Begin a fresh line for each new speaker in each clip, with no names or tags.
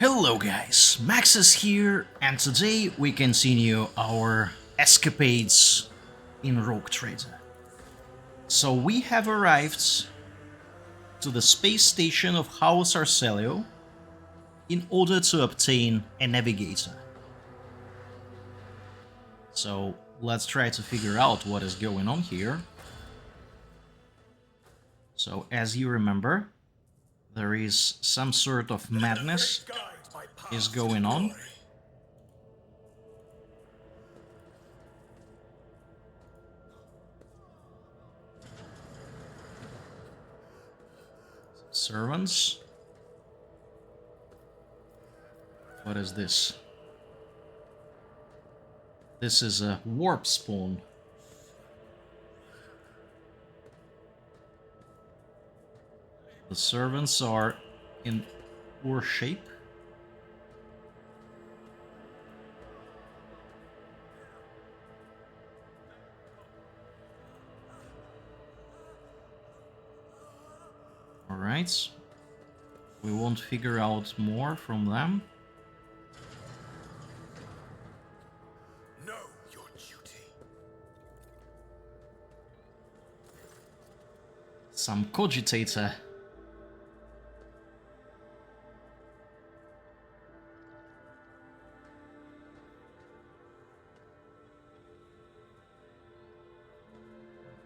Hello guys, Max is here, and today we continue our escapades in Rogue Trader. So we have arrived to the space station of House Orsellio in order to obtain a Navigator. So let's try to figure out what is going on here. So as you remember, there is some sort of madness is going on. Servants. What is this? This is a warp spawn. The servants are in poor shape. Alright. We won't figure out more from them.
Know your duty.
Some cogitator.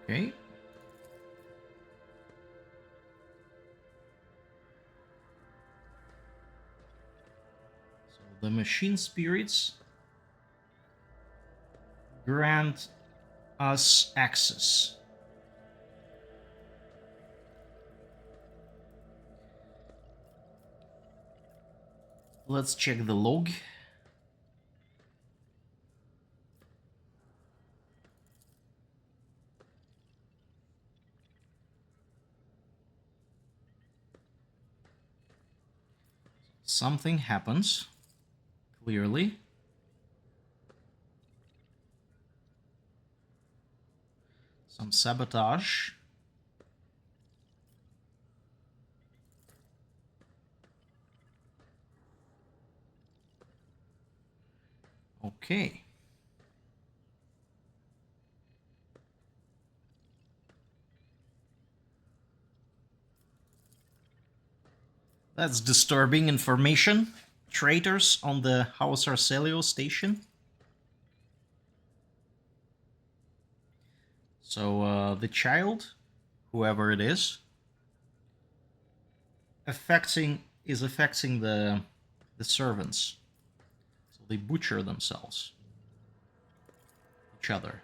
Okay. So the machine spirits grant us access. Let's check the log. Something happens, clearly. Some sabotage. Okay. That's disturbing information. Traitors on the House Orsellio station. So the child, whoever it is affecting the servants. So they butcher themselves. Each other,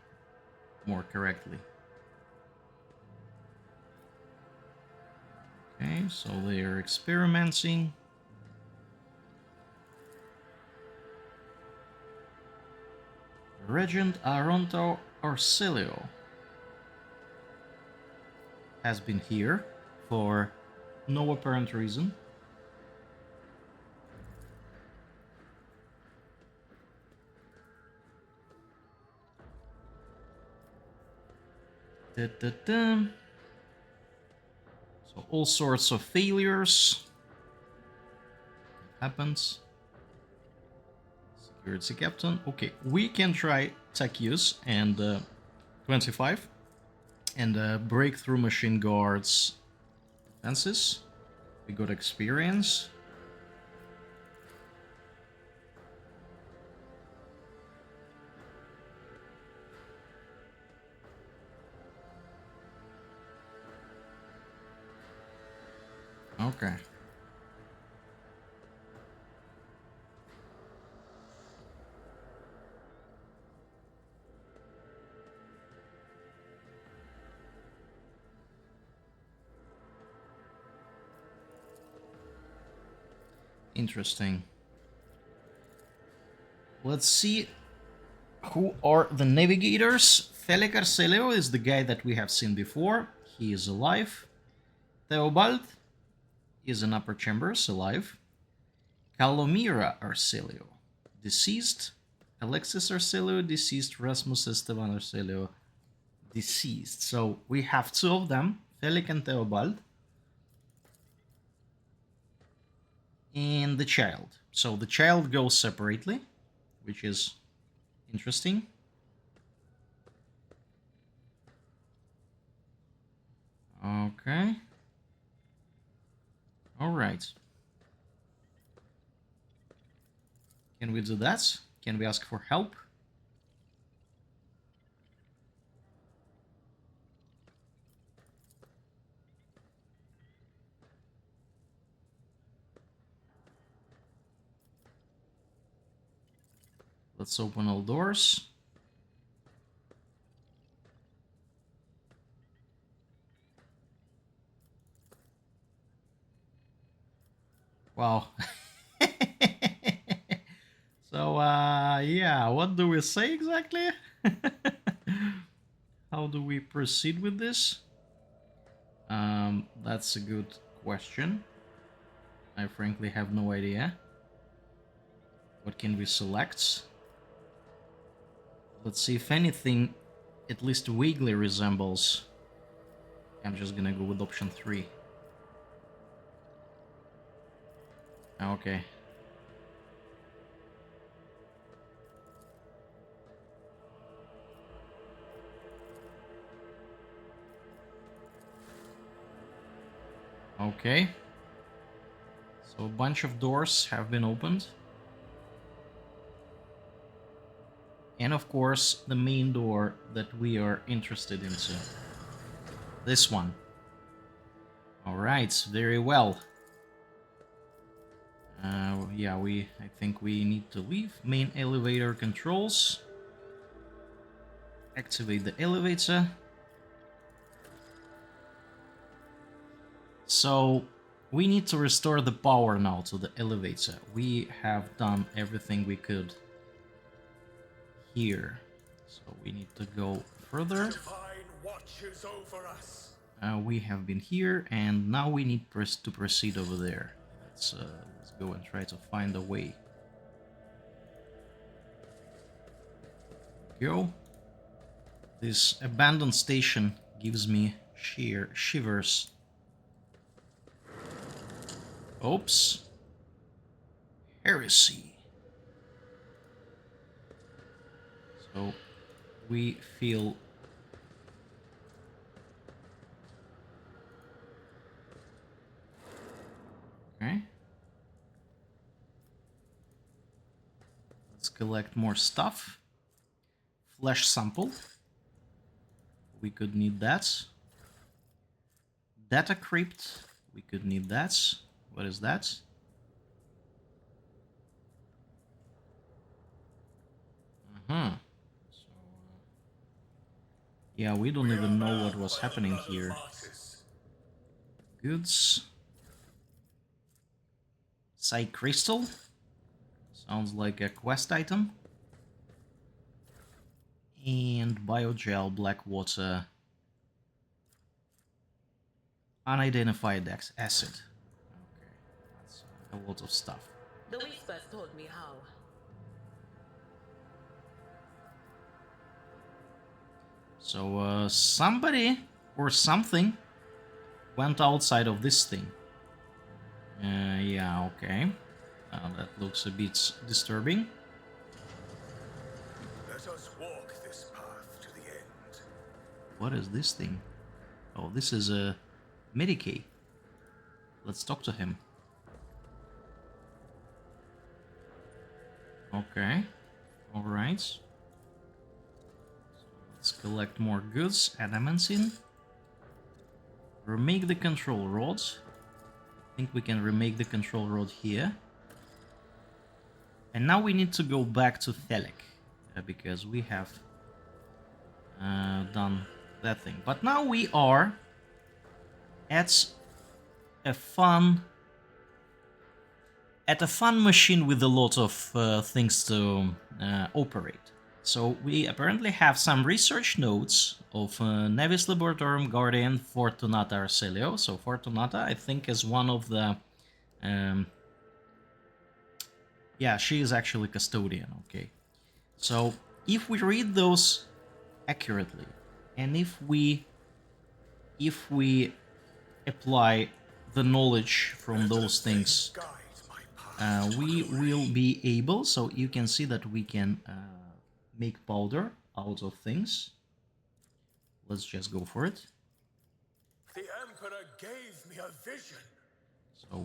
more correctly. Okay, so they are experimenting. Regent Aronto Orsellio has been here for no apparent reason. Da-da-da. So all sorts of failures happens. Security captain. Okay, we can try tech use and 25 and break through machine guards defenses. We got experience. Okay. Interesting. Let's see who are the Navigators. Lady Cassia is the guy that we have seen before. He is alive. Theobald is in upper chambers, alive. Calomira Orsellio, deceased. Alexis Orsellio, deceased. Rasmus Esteban Orsellio, deceased. So we have two of them, Felix and Theobald. And and the child. So the child goes separately, which is interesting. Okay. All right. Can we do that? Can we ask for help? Let's open all doors. Wow. So, yeah, what do we say exactly? How do we proceed with this? That's a good question. I frankly have no idea. What can we select? Let's see if anything at least vaguely resembles. I'm just gonna go with option 3. Okay. Okay. So a bunch of doors have been opened. And of course, the main door that we are interested into. This one. Alright, very well. Yeah, I think we need to leave. Main elevator controls. Activate the elevator. So, we need to restore the power now to the elevator. We have done everything we could here. So we need to go further.
Divine watches over us.
We have been here, and now we need to proceed over there. Let's go and try to find a way. Go. This abandoned station gives me sheer shivers. Oops. Heresy. So we feel okay. Let's collect more stuff. Flesh sample. We could need that. Data crypt. We could need that. What is that? So, yeah, we don't even know what was happening here. Goods. Psych crystal. Sounds like a quest item. And biogel, black water. Unidentified acid. Okay, that's a lot of stuff.
The whispers told me how.
So, somebody or something went outside of this thing. Yeah, okay. That looks a bit disturbing.
Let us walk this path to the end.
What is this thing? Oh, this is a Medicaid. Let's talk to him. Okay. Alright. So let's collect more goods. Adamantine. Remake the control rod. I think we can remake the control rod here. And now we need to go back to Thelic. Because we have done that thing. But now we are at a fun machine with a lot of things to operate. So we apparently have some research notes of Navis Laboratorum Guardian Fortunata Orsellio. So Fortunata, I think, is one of the... yeah, she is actually custodian, okay. So if we read those accurately, and if we apply the knowledge from those things we will be able, so you can see that we can make powder out of things. Let's just go for it.
The Emperor gave me a vision.
So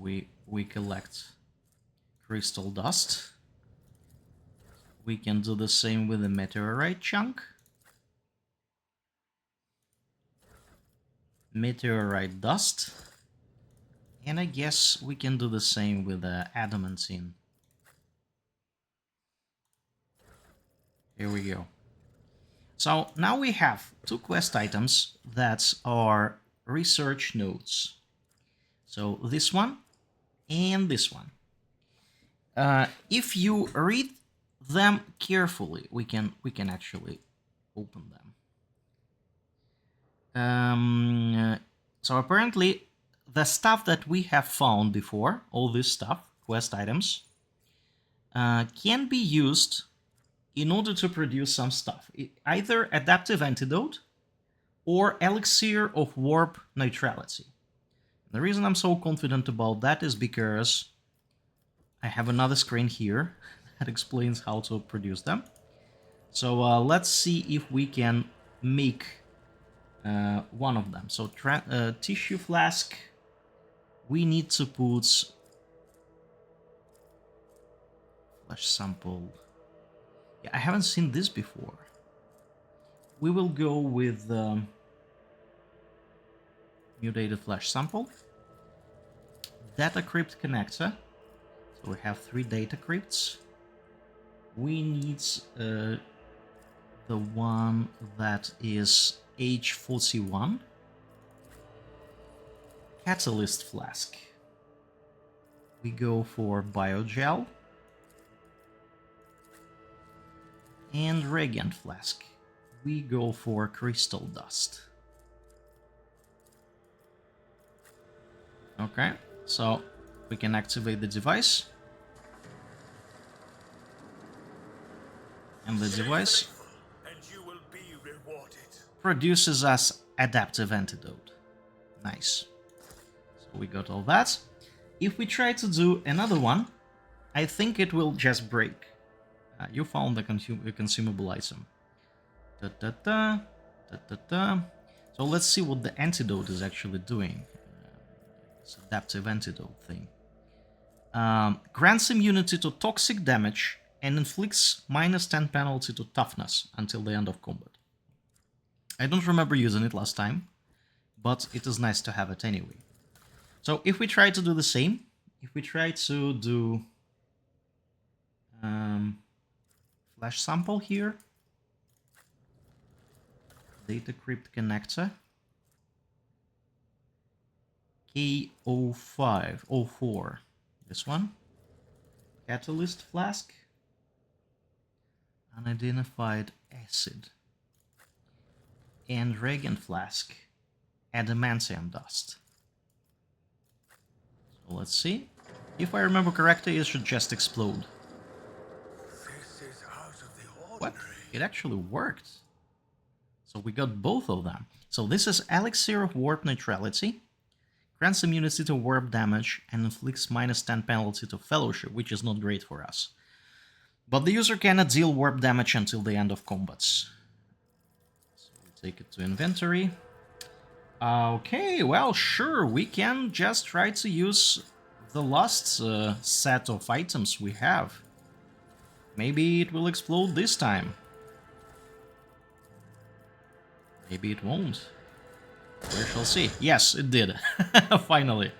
we collect crystal dust. We can do the same with the meteorite chunk. Meteorite dust. And I guess we can do the same with adamantine. Here we go. So now we have 2 quest items that are research nodes. So this one and this one. If you read them carefully, we can actually open them. So apparently the stuff that we have found before, all this stuff, quest items, can be used in order to produce some stuff. Either adaptive antidote or elixir of warp neutrality. The reason I'm so confident about that is because I have another screen here that explains how to produce them. So let's see if we can make one of them. So tissue flask, we need to put flash sample. Yeah, I haven't seen this before. We will go with mutated flash sample. Data crypt connector. So we have 3 data crypts. We need the one that is H41. Catalyst flask. We go for biogel. And reagent flask. We go for crystal dust. Okay, so we can activate the device. And the device
And you will be rewarded.
produces us adaptive antidote. Nice. So we got all that. If we try to do another one, I think it will just break. You found the consumable item. So let's see what the antidote is actually doing. This adaptive antidote thing. Grants immunity to toxic damage and inflicts -10 penalty to toughness until the end of combat. I don't remember using it last time, but it is nice to have it anyway. So if we try to do the same, if we try to do flash sample here, data crypt connector, K0504, this one, catalyst flask, unidentified acid, and reagent flask, adamantium dust. So let's see. If I remember correctly, it should just explode.
This is out of the
What?
ordinary.
It actually worked. So we got both of them. So this is Elixir of Warp Neutrality. Grants immunity to warp damage and inflicts -10 penalty to Fellowship, which is not great for us. But the user cannot deal warp damage until the end of combats. So we take it to inventory. Okay, well, sure, we can just try to use the last set of items we have. Maybe it will explode this time. Maybe it won't. We shall see. Yes, it did. Finally.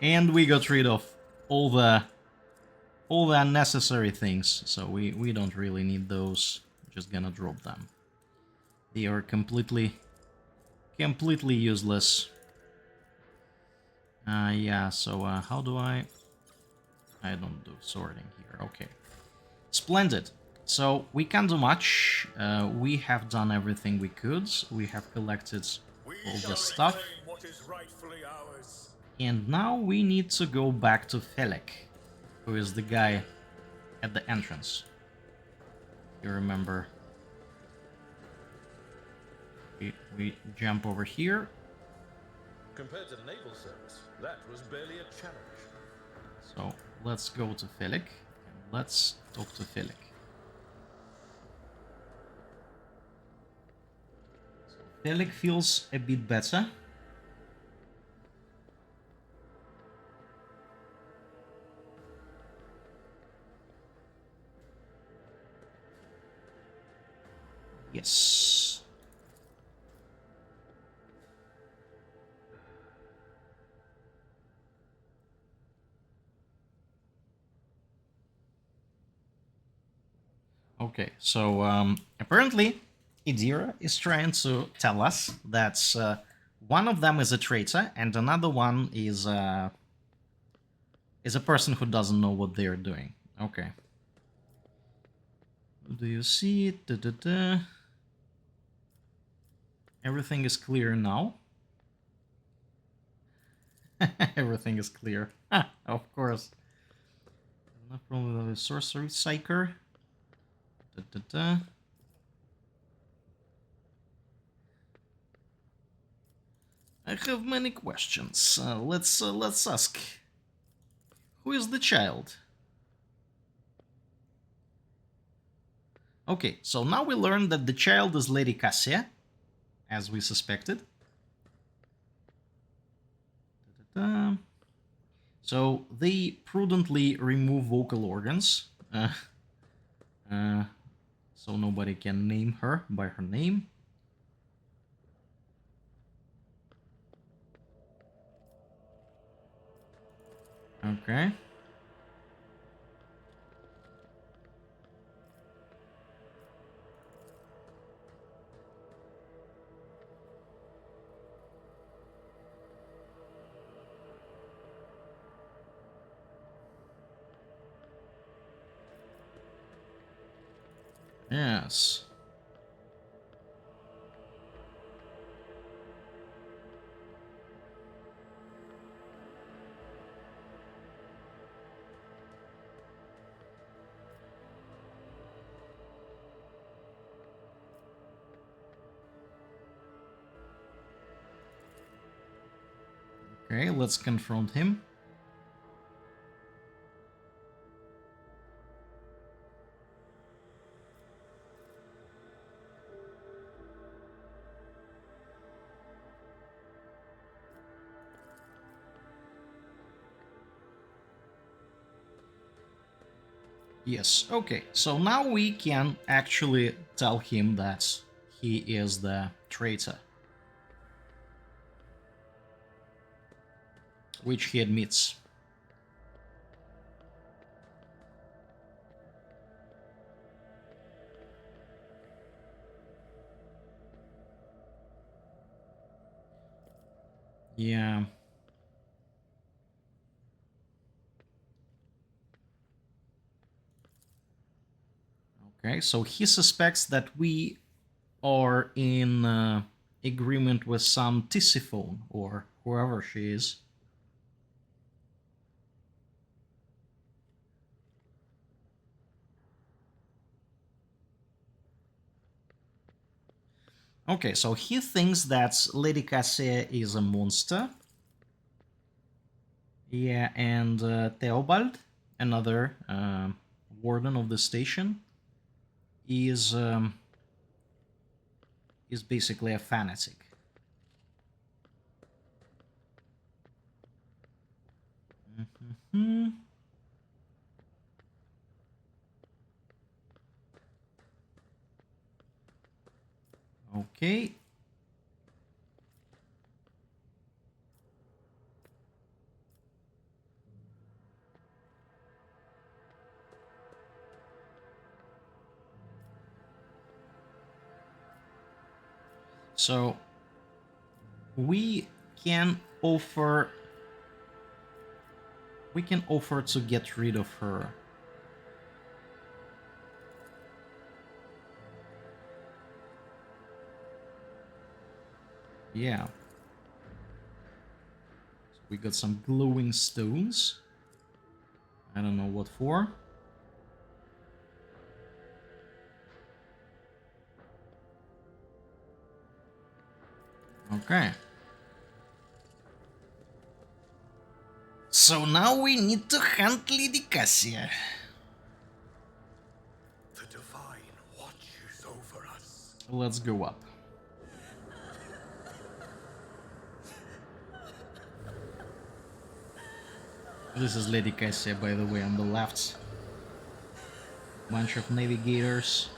And we got rid of all the unnecessary things. So we don't really need those. Just gonna drop them. They are completely useless. Yeah, so how do I don't do sorting here. Okay. Splendid. So we can't do much. We have done everything we could. We have collected all the stuff.
Reclaim what is rightfully ours.
And now we need to go back to Felek, who is the guy at the entrance. You remember? We jump over here.
Compared to the naval service, that was barely a challenge.
So let's go to Felix and let's talk to Felix. So Felix feels a bit better. Yes. Okay, so apparently Idira is trying to tell us that one of them is a traitor and another one is a person who doesn't know what they are doing. Okay. Do you see it? Da, da, da. Everything is clear now. Everything is clear. Of course. No problem with the sorcery psyker. Da, da, da. I have many questions. Let's ask. Who is the child? Okay, so now we learn that the child is Lady Cassia, as we suspected. Da, da, da. So they prudently remove vocal organs, so nobody can name her by her name. Okay. Yes. Okay, let's confront him. Yes, okay, so now we can actually tell him that he is the traitor. Which he admits. Yeah. Okay, so he suspects that we are in agreement with some Tisiphone, or whoever she is. Okay, so he thinks that Lady Cassia is a monster. Yeah, and Theobald, another warden of the station, is basically a fanatic. Mm-hmm. Okay. So we can offer to get rid of her. Yeah. So we got some glowing stones. I don't know what for. Okay. So now we need to hunt Lady Cassia.
The divine watches over us.
Let's go up. This is Lady Cassia, by the way, on the left. Bunch of navigators.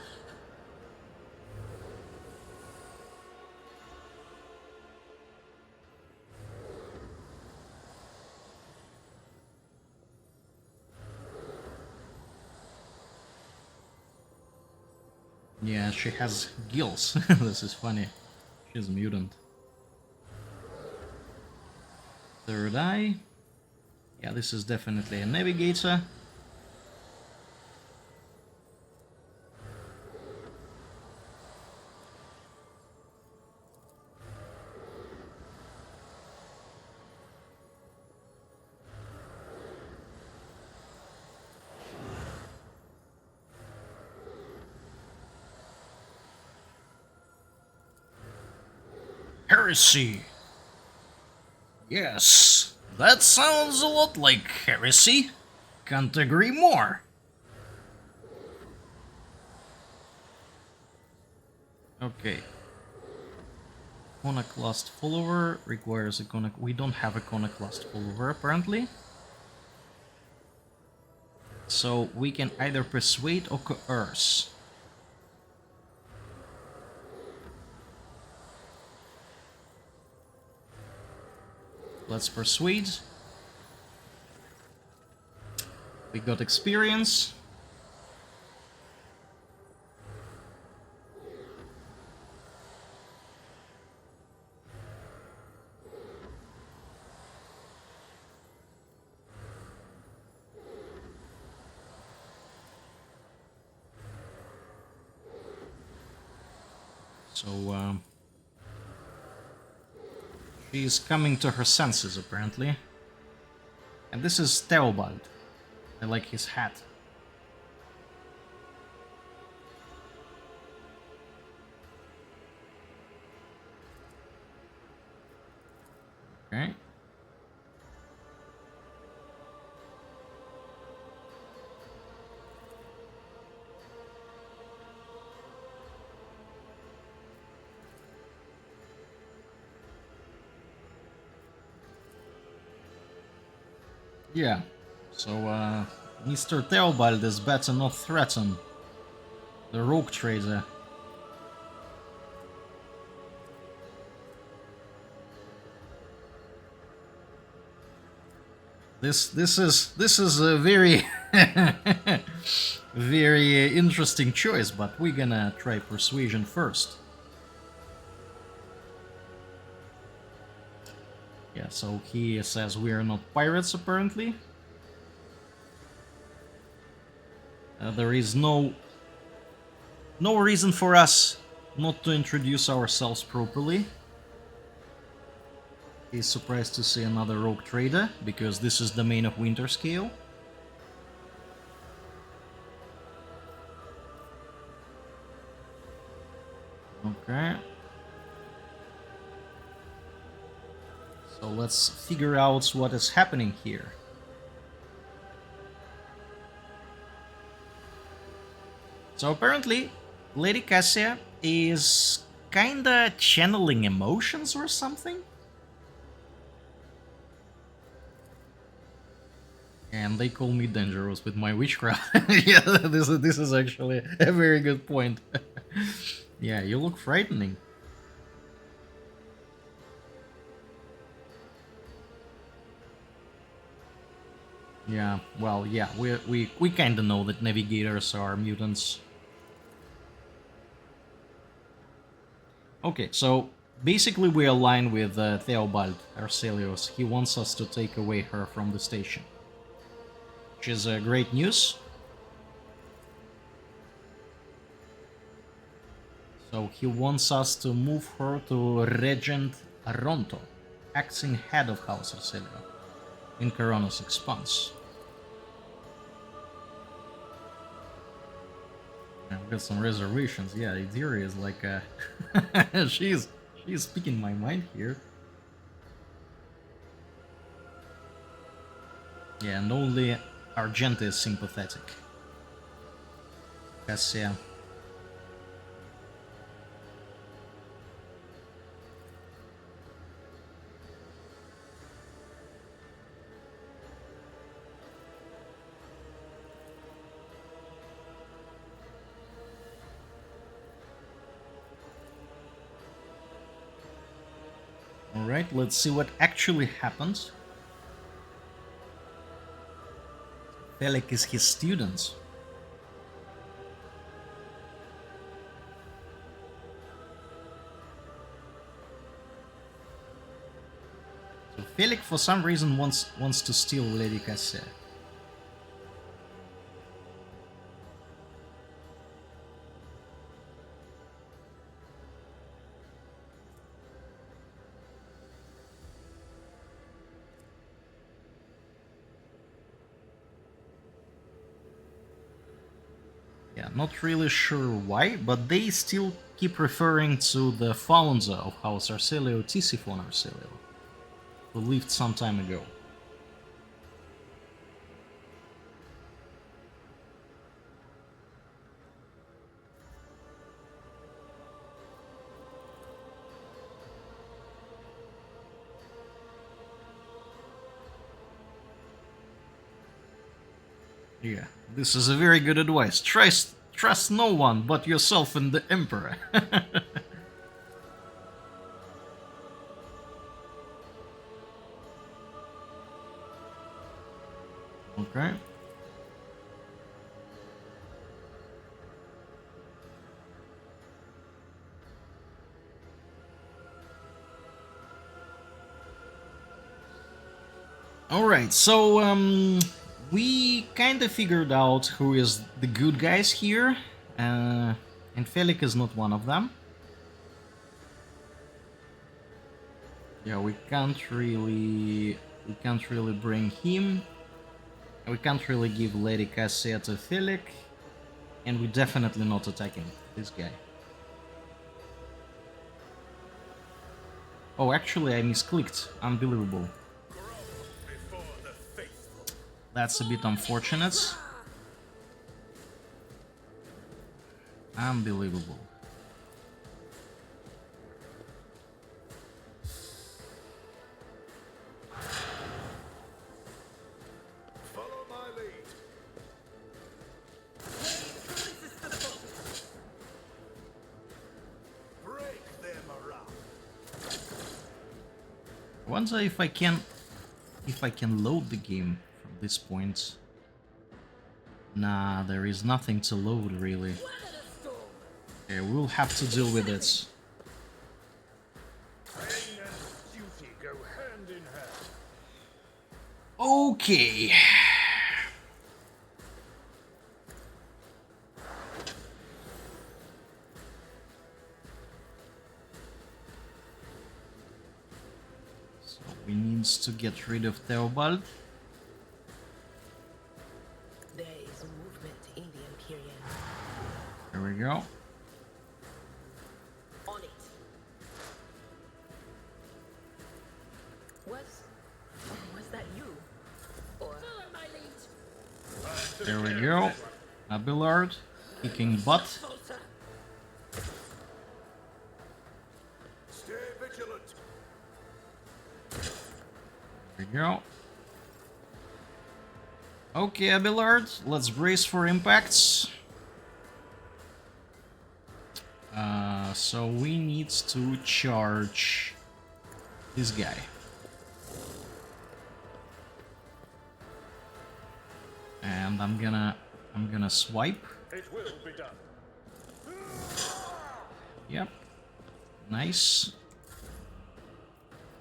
Yeah, she has gills. This is funny. She's a mutant. Third eye. Yeah, this is definitely a navigator. Heresy. Yes, that sounds a lot like heresy. Can't agree more. Okay. Iconoclast follower requires we don't have Iconoclast follower apparently. So we can either persuade or coerce. Let's persuade. We got experience. So, she's coming to her senses, apparently. And this is Theobald. I like his hat. Okay. Yeah, so Mr. Theobald is better not threaten the rogue trader. This is a very very interesting choice, but we're gonna try persuasion first. Yeah, so he says we are not pirates, apparently. There is no reason for us not to introduce ourselves properly. He's surprised to see another rogue trader, because this is the domain of Winterscale. Okay. So let's figure out what is happening here. So apparently, Lady Cassia is kinda channeling emotions or something. And they call me dangerous with my witchcraft. Yeah, this is actually a very good point. Yeah, you look frightening. Yeah, well, yeah, we kind of know that navigators are mutants. Okay, so basically we align with Theobald Orsellio. He wants us to take away her from the station, which is great news. So he wants us to move her to Regent Aronto, acting head of House Orsellio, in Corona's Expanse. I've got some reservations. Yeah, Idiri is like she's speaking my mind here. Yeah, and only Argenta is sympathetic. Cassia. Alright, let's see what actually happened. Felix is his student. So Felix for some reason wants to steal Lady Cassia. Yeah, not really sure why, but they still keep referring to the founder of House Orsellio, Tisiphone Orsellio, who lived some time ago. Yeah, this is a very good advice. Trust no one but yourself and the Emperor. Okay. Alright, so we kind of figured out who is the good guys here, and Felix is not one of them. Yeah, we can't really bring him. We can't really give Lady Cassia to Felix, and we're definitely not attacking this guy. Oh, actually, I misclicked. Unbelievable. That's a bit unfortunate. Unbelievable.
Follow my lead. Break them around.
I wonder if I can load the game from this point. Nah, there is nothing to load really. Okay, we'll have to deal with it.
Pain and duty go hand in hand.
Okay. So we need to get rid of Theobald.
There is movement in the Imperium.
There we go.
On it. Was that you? Or follow my lead.
There we go. Abelard kicking butt.
Stay vigilant.
There we go. Okay, Abelard, let's brace for impacts. So we need to charge this guy. And I'm gonna swipe.
It will be done.
Yep. Nice.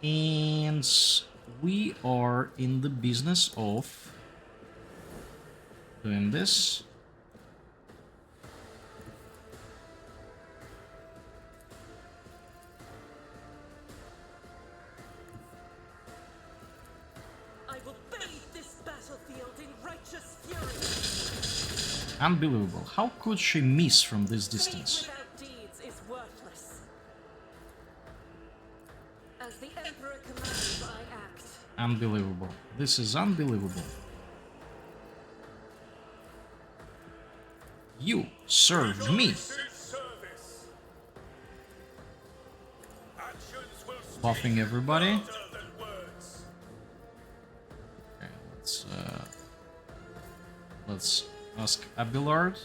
And we are in the business of doing this.
I will bathe this battlefield in righteous fury.
Unbelievable. How could she miss from this distance?
Faith without deeds is worthless. As the Emperor commands, I act.
Unbelievable. This is unbelievable. You serve me.
Service. Actions will speak
Buffing everybody.
louder than words.
Okay, let's ask Abelard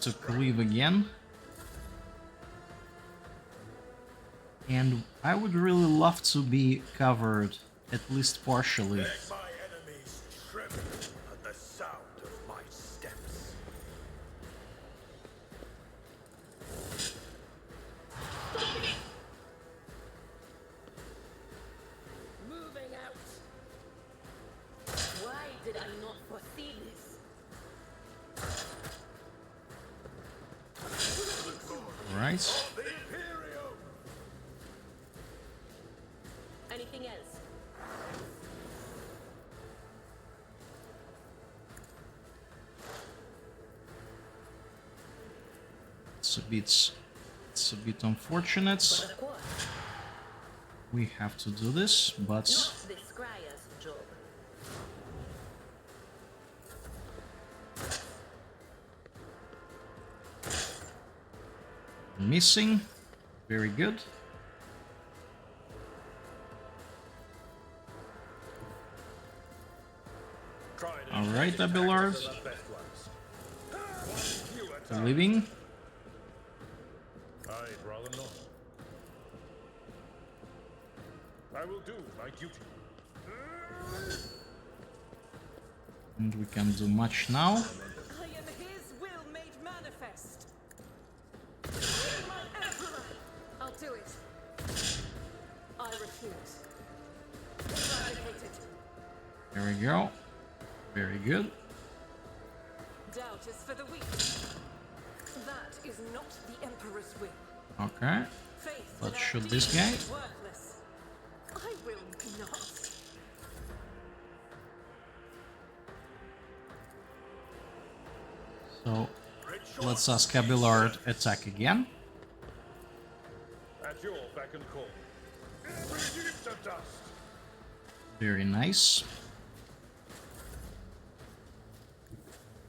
to cleave again. And I would really love to be covered, at least partially.
Let my enemies tremble at the sound of my steps.
Moving out. Why did I not foresee this?
Alright.
The Imperium!
Anything else?
It's a bit unfortunate.
But of course,
We have to do this, but
not this Scryer's job.
missing. Very good. Alright, Abelard. Living.
I'd rather not. I will do my duty.
And we can do much now.
I am his will made manifest. My emperor! I'll do it. I refuse. Eradicated.
There we go. Very good.
Doubt is for the weak. That is not the emperor's will.
Okay.
Faith
Let's
without
shoot
deed
this guy.
is worthless. I will not.
So let's ask Abelard attack again.
At your beck and call. Reduced to dust.
Very nice.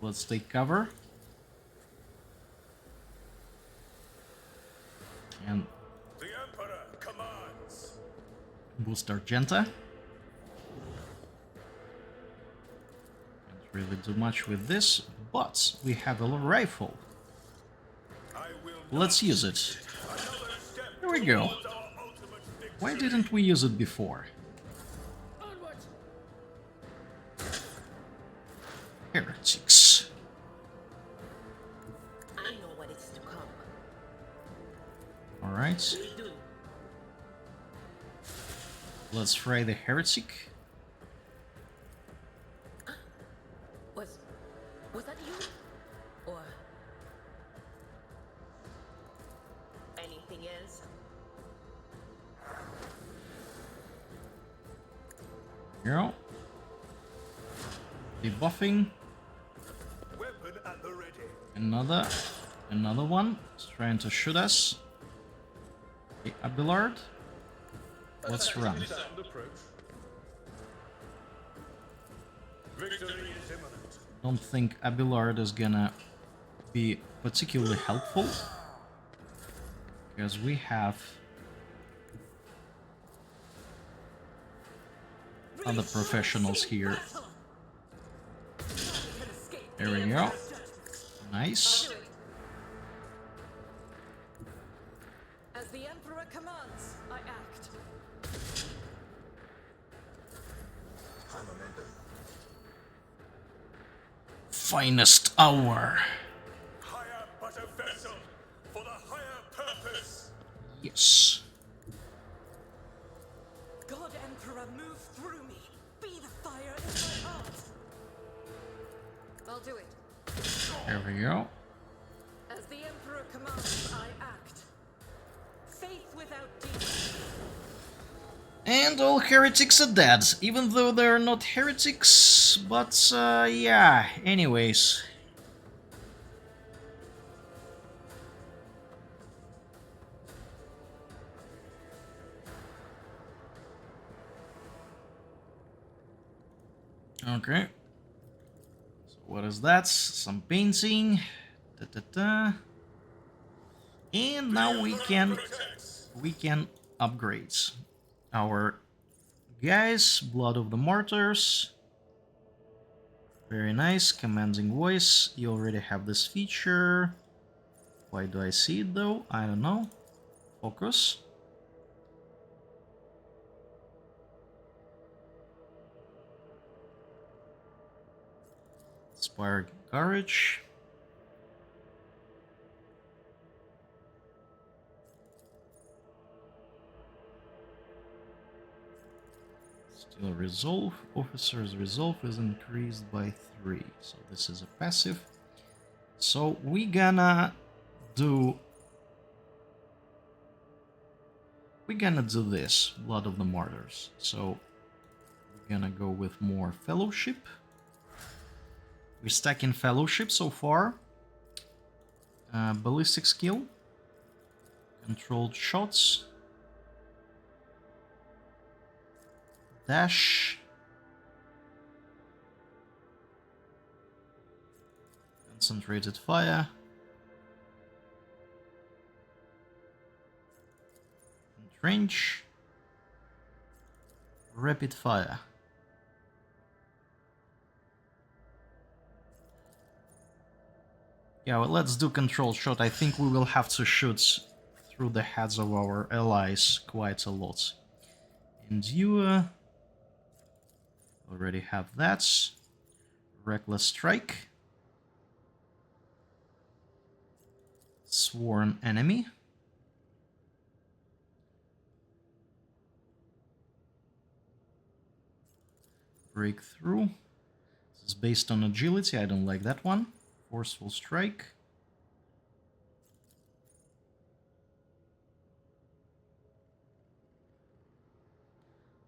Let's take cover. And
The Emperor commands.
boost Argenta. Can't really do much with this, but we have a rifle.
I will
Let's use it.
another step
Here we go.
towards our ultimate victory.
Why didn't we use it before?
Onward!
Heretics.
I know what is to come.
Alright.
We do.
Let's fry the heretic.
Was that you? Or anything else?
Here. Debuffing.
Weapon at the ready.
Another one. It's trying to shoot us. Okay, Abelard. Let's run.
Sound approach. Victory is imminent.
Don't think Abelard is gonna be particularly helpful. Because we have other professionals here. There we go. Nice.
As the emperor commands, I act.
Finest hour.
Hire but a vessel for the higher purpose.
Yes.
God Emperor, move through me. Be the fire in my heart. I'll do it.
There we go.
As the emperor commands, I act. Faith without deed.
And all heretics are dead, even though they're not heretics, but yeah, anyways. Okay. what is that? Some painting. Da, da, da. And now we can upgrade our guys. Blood of the Martyrs. Very nice. Commanding voice. You already have this feature. Why do I see it though? I don't know. Focus. Inspire courage. Still resolve. Officer's resolve is increased by 3. So this is a passive. So we gonna do this, Blood of the Martyrs. So we're gonna go with more fellowship. We're stacking fellowship so far. Ballistic skill. Controlled shots. Dash. Concentrated fire. Entrench. Rapid fire. Yeah, well, let's do control shot. I think we will have to shoot through the heads of our allies quite a lot. Endure. Already have that. Reckless strike. Sworn enemy. Breakthrough. This is based on agility. I don't like that one. Forceful strike.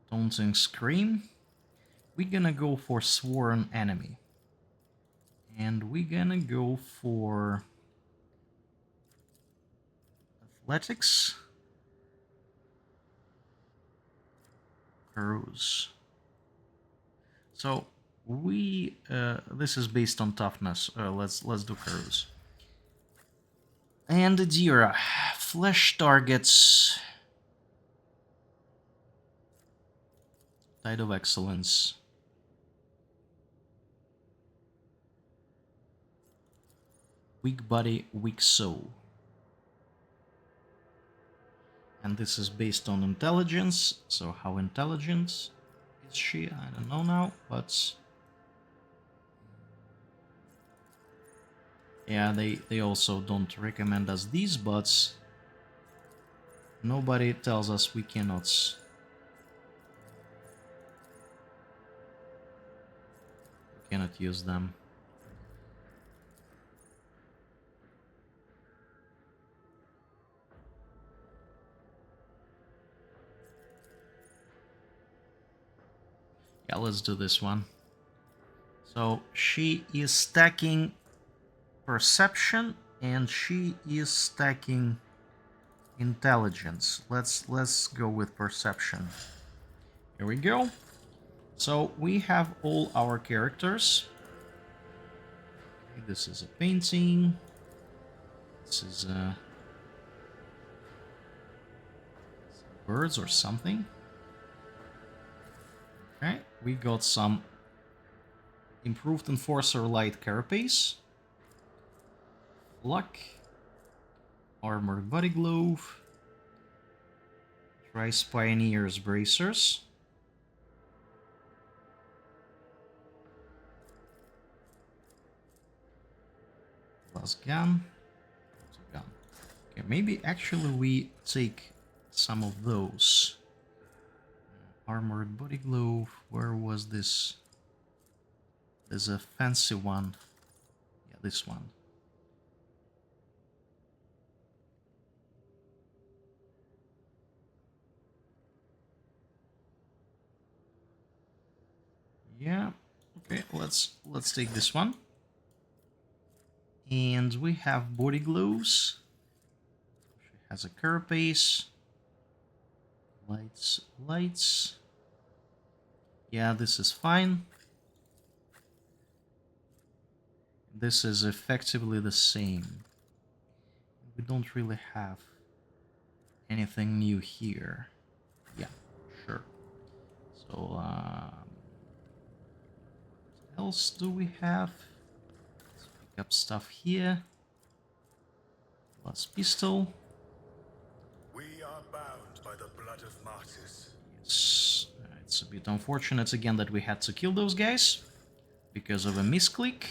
Taunting scream. We're gonna go for sworn enemy. And we're gonna go for athletics. Carouse. So we this is based on toughness. Let's do Carouse. And Adira. Flesh targets. Tide of Excellence. Weak body, weak soul. And this is based on intelligence. So how intelligent is she? I don't know now, but yeah, they also don't recommend us these, but nobody tells us we cannot use them. Yeah, let's do this one. So she is stacking perception and she is stacking intelligence. Let's go with perception. Here we go. So we have all our characters. Okay, this is a painting. This is birds or something. Okay, we got some improved enforcer light carapace, luck, armored body glove, Trice Pioneer's bracers, plus gun, gun. Okay, maybe actually we take some of those. Armored body glove, where was this? There's a fancy one. Yeah, this one. Yeah, okay, let's take this one. And we have body gloves. She has a carapace. Lights. Yeah, this is fine. This is effectively the same. We don't really have anything new here. Yeah, sure. So, what else do we have? Let's pick up stuff here. Last pistol.
We are bound by the blood of martyrs.
Yes. It's a bit unfortunate again that we had to kill those guys because of a misclick.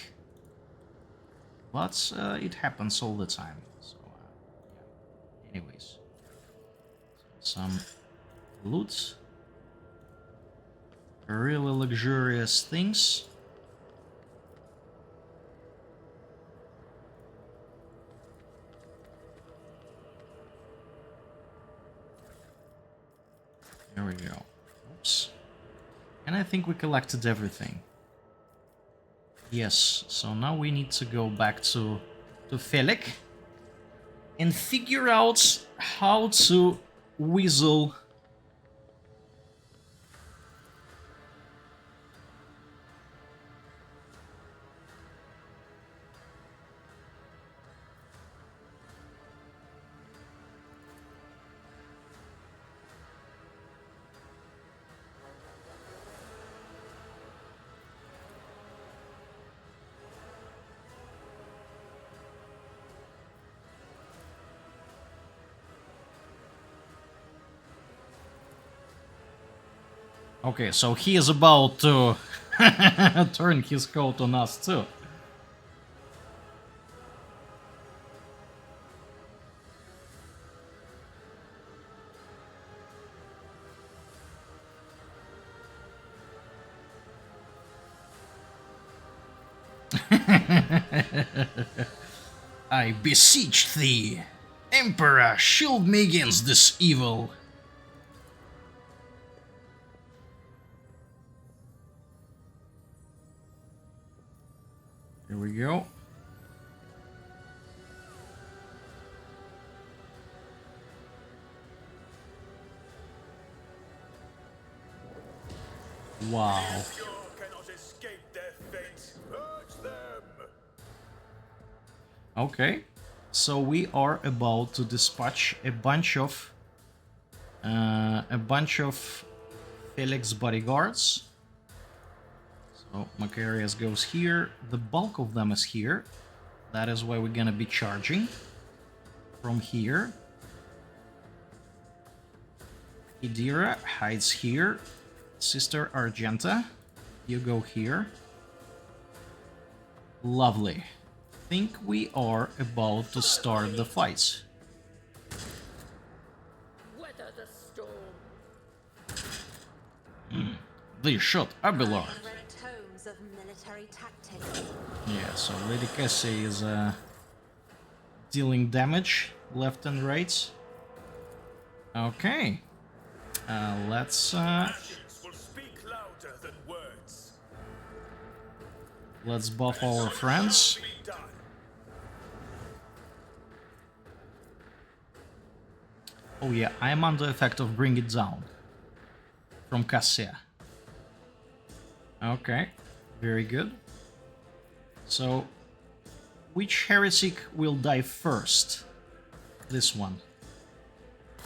But it happens all the time. So, yeah. Anyways. Some loot. Really luxurious things. There we go. Oops. And I think we collected everything. Yes, so now we need to go back to Felix and figure out how to weasel Okay, so he is about to turn his coat on us too. I beseech thee, Emperor, shield me against this evil. Here we go. Wow.
You cannot escape their fate. Urge them.
Okay, so we are about to dispatch a bunch of Felix bodyguards. So Macarius goes here. The bulk of them is here. That is why we're gonna be charging from here. Idira hides here. Sister Argenta, you go here. Lovely. Think we are about to start the fight.
Weather the storm.
They shot Abelard.
Read tomes of military tactics.
Yeah, so Lady Cassia is dealing damage left and right. Okay. Let's
Actions will speak louder than words.
let's buff our friends.
Be done.
Oh yeah, I am under effect of Bring It Down from Cassia. Okay, very good. So, which heretic will die first? This one.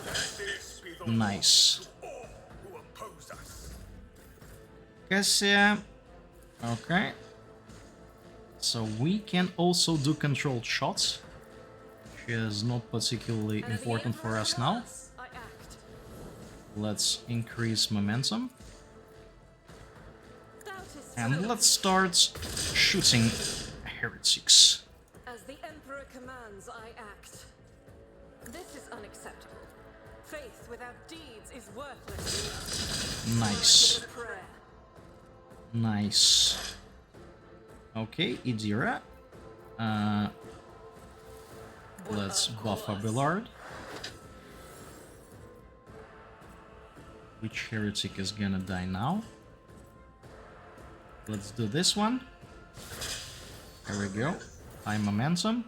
This be the
Nice.
to all who oppose us.
Cassia. Okay. So we can also do controlled shots, which is not particularly important for us now.
I act.
Let's increase momentum.
Doubt is
And
full.
let's start shooting heretics.
As the Emperor commands, I act. This is unacceptable. Faith without deeds is worthless.
Nice.
Prayer.
Nice. Okay, Idira. Let's buff Abelard. Which heretic is gonna die now? Let's do this one. There we go. High momentum.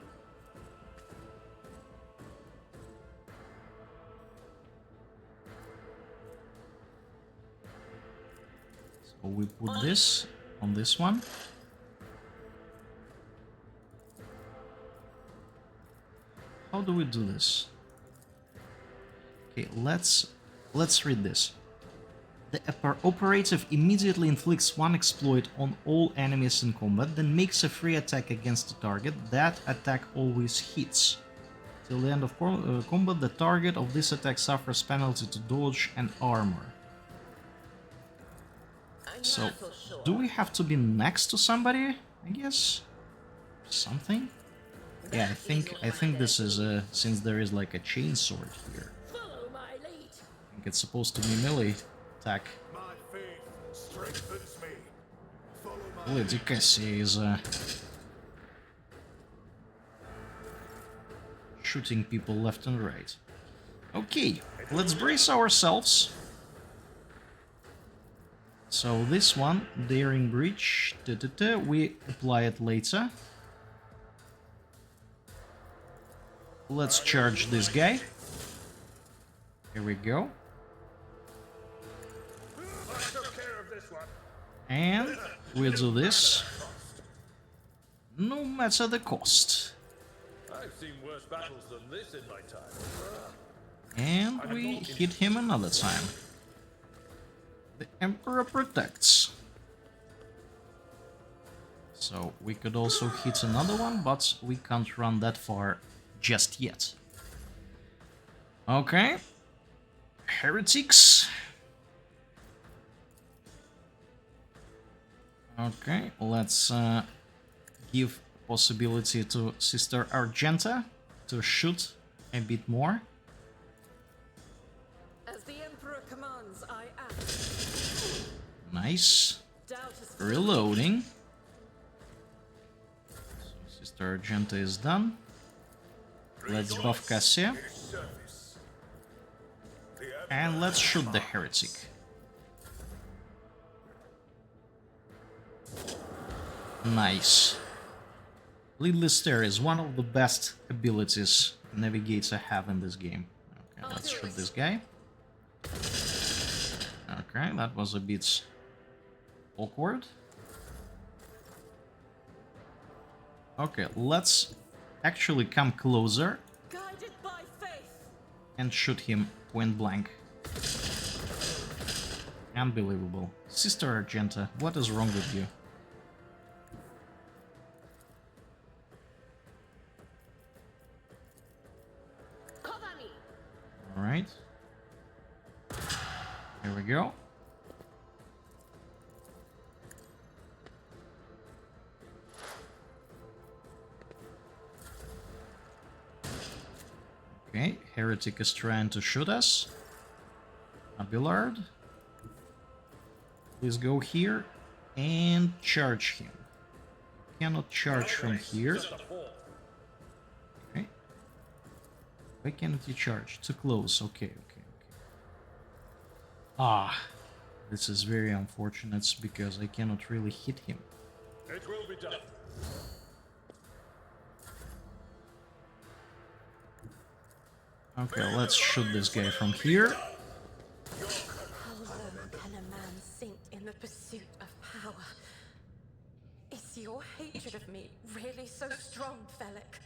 So we put this on this one. How do we do this? Okay, let's read this. The operative immediately inflicts one exploit on all enemies in combat, then makes a free attack against the target. That attack always hits. Till the end of combat, the target of this attack suffers penalty to dodge and armor. So, do we have to be next to somebody? I guess something. Yeah, I think this is since there is like a chainsword here.
Follow my lead.
I think it's supposed to be melee attack.
My faith strengthens me. Follow my
Lady Cassia is shooting people left and right. Okay, let's brace ourselves. So this one, Daring Breach, we apply it later. Let's charge this guy. Here we go.
I took care of this one.
And we'll do this. No matter the cost.
I've seen worse battles than this in my time.
And we hit him another time. The Emperor protects. So we could also hit another one, but we can't run that far just yet. Okay. Heretics. Okay, let's give possibility to Sister Argenta to shoot a bit more.
As the Emperor commands, I act.
Nice.
Doubt is
Reloading. So Sister Argenta is done. Let's buff Cassia.
His service.
And let's shoot the heretic. Nice. Leadless Stare is one of the best abilities Navigators have in this game. Okay, let's shoot this guy. Okay, that was a bit awkward. Okay, let's actually come closer
guided by faith.
and shoot him point blank. Unbelievable. Sister Argenta, what is wrong with you?
Cover me.
Alright. Here we go. Okay, Heretic is trying to shoot us. Abelard. Please go here and charge him. Cannot charge from here. Okay. Why cannot you charge? Too close. Okay. Ah, this is very unfortunate because I cannot really hit him.
It will be done.
Okay, let's shoot this guy from here.
How low can a man sink in the pursuit of power? Is your hatred of me really so strong, Felix?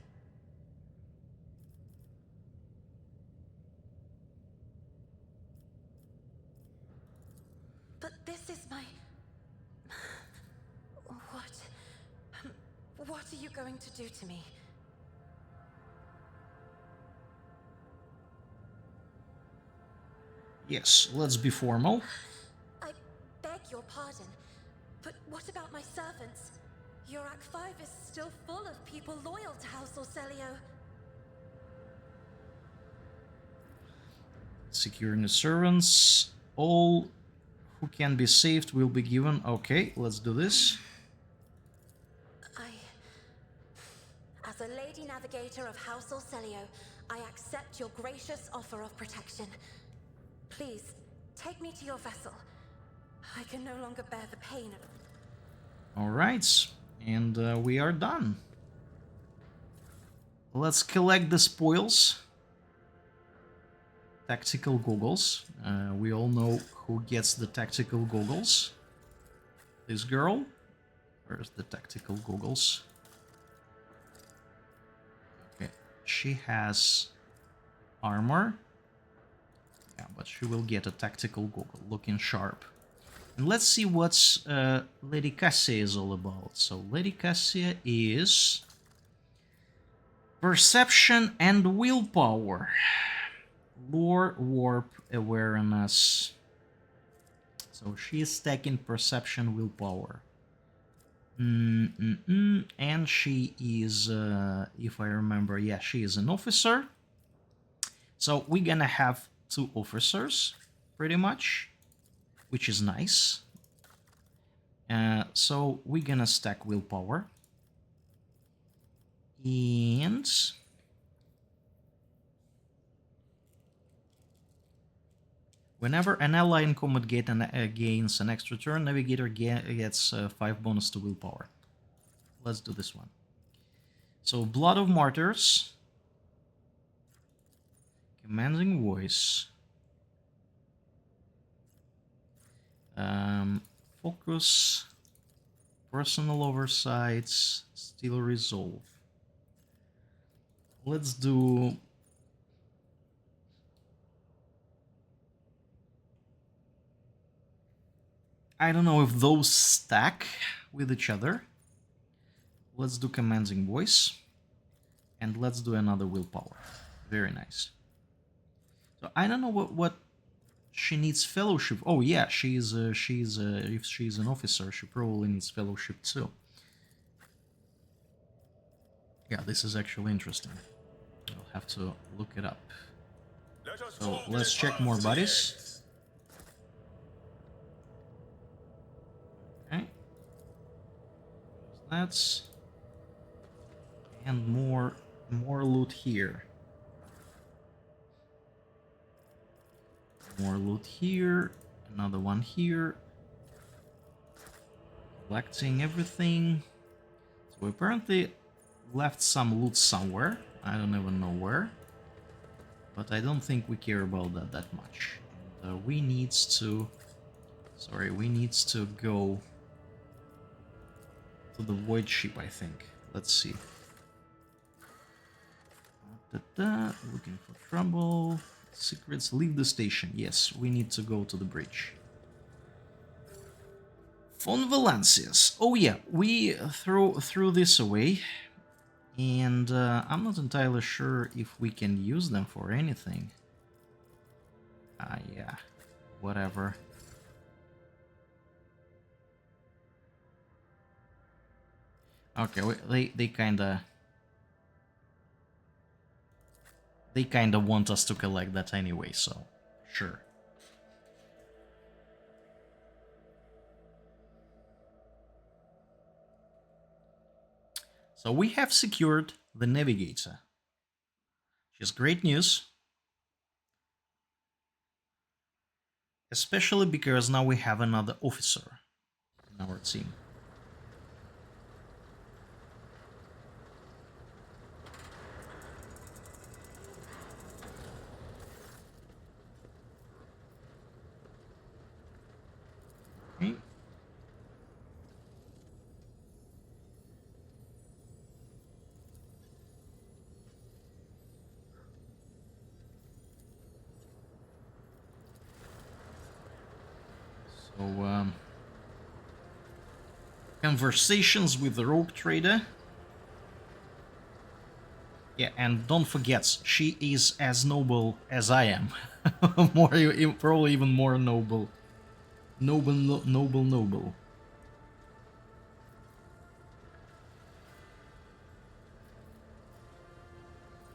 But this is my... What are you going to do to me?
Yes, let's be formal.
I beg your pardon, but what about my servants? Eurac V is still full of people loyal to House Orsellio.
Securing the servants. All who can be saved will be given. Okay, let's do this.
As a Lady Navigator of House Orsellio, I accept your gracious offer of protection. Please, take me to your vessel. I can no longer bear the pain of...
Alright, and we are done. Let's collect the spoils. Tactical goggles. We all know who gets the tactical goggles. This girl. Where's the tactical goggles? Okay, she has armor. Yeah, but she will get a tactical goggle, looking sharp. And let's see what's Lady Cassia is all about. So Lady Cassia is perception and willpower. Lore, warp, awareness. So she is stacking perception, willpower. And she is, if I remember, yeah, she is an officer. So we're gonna have 2 officers, pretty much, which is nice. So we're gonna stack willpower. And whenever an ally in combat gains an extra turn, Navigator gets 5 bonus to willpower. Let's do this one. So Blood of Martyrs, Commanding Voice, Focus, Personal Oversights, Steel Resolve. Let's do... I don't know if those stack with each other. Let's do Commanding Voice. And let's do another willpower. Very nice. So I don't know what she needs fellowship. Oh yeah, if she's an officer, she probably needs fellowship too. Yeah, this is actually interesting. I'll have to look it up. So let's check more buddies. Okay. That's and more loot here. More loot here. Another one here. Collecting everything. So we apparently left some loot somewhere. I don't even know where. But I don't think we care about that much. And, we need to... Sorry, we need to go to the Void Ship, I think. Let's see. Looking for trouble. Secrets, leave the station. Yes, we need to go to the bridge. Von Valancius. Oh yeah, we threw this away. And I'm not entirely sure if we can use them for anything. Yeah, whatever. Okay, they kinda want us to collect that anyway, so sure. So we have secured the Navigator, which is great news. Especially because now we have another officer in our team. Okay. So, conversations with the rogue trader. Yeah, and don't forget, she is as noble as I am. Probably even more noble. Noble.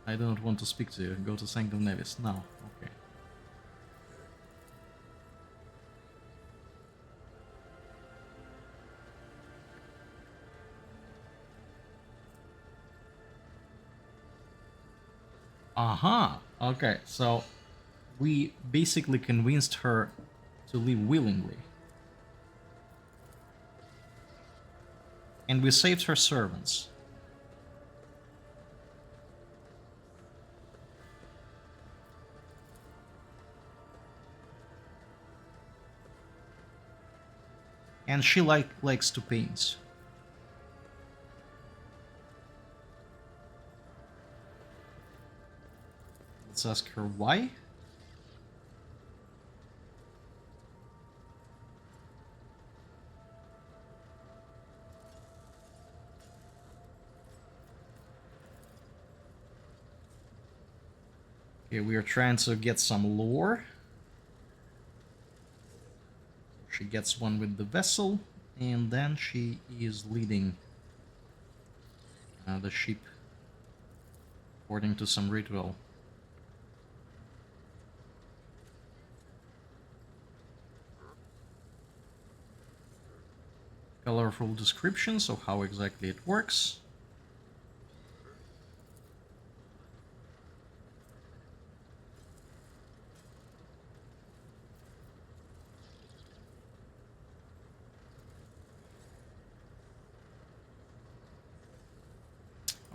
I don't want to speak to you. Go to Sanctum Nevis. No. Okay. Aha. Okay, so we basically convinced her to leave willingly. And we saved her servants. And she likes to paint. Let's ask her why. Okay, we are trying to get some lore. She gets one with the vessel, and then she is leading the ship according to some ritual. Colorful descriptions of how exactly it works.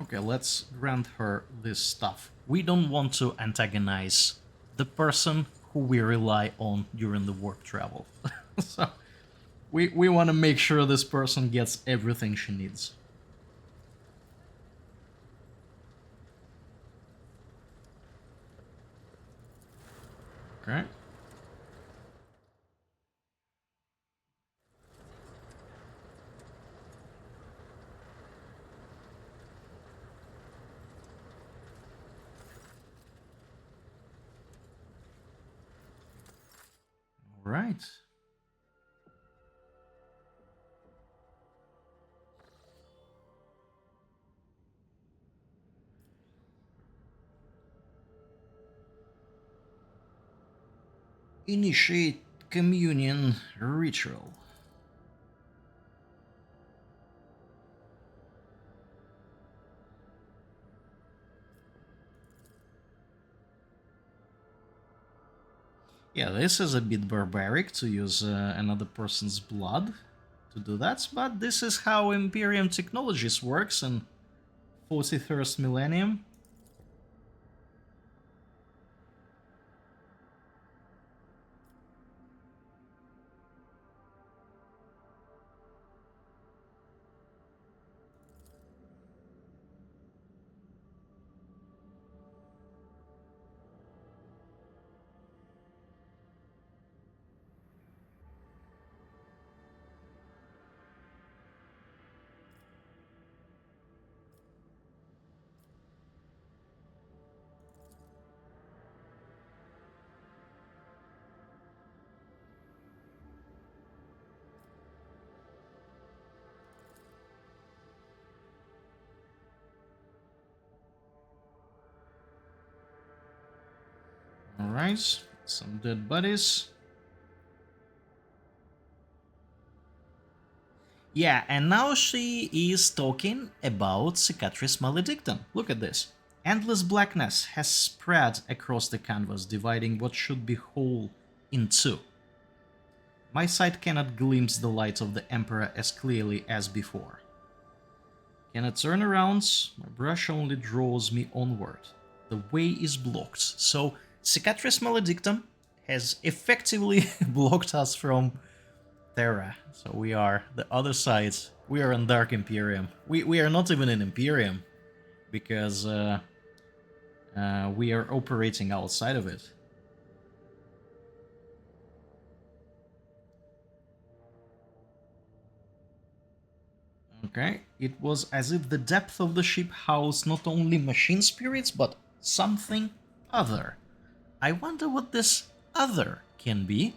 Okay, let's grant her this stuff. We don't want to antagonize the person who we rely on during the work travel. So we want to make sure this person gets everything she needs. Okay. All right. Initiate communion ritual. Yeah, this is a bit barbaric to use another person's blood to do that, but this is how Imperium Technologies works in 41st millennium. Alright, some dead bodies. Yeah, and now she is talking about Cicatrice Maledictum. Look at this. Endless blackness has spread across the canvas, dividing what should be whole in two. My sight cannot glimpse the light of the Emperor as clearly as before. Cannot turn around, my brush only draws me onward. The way is blocked, so Cicatrice Maledictum has effectively blocked us from Terra. So we are the other side. We are in Dark Imperium. We are not even in Imperium, because we are operating outside of it. Okay, it was as if the depth of the ship housed not only machine spirits, but something other. I wonder what this other can be.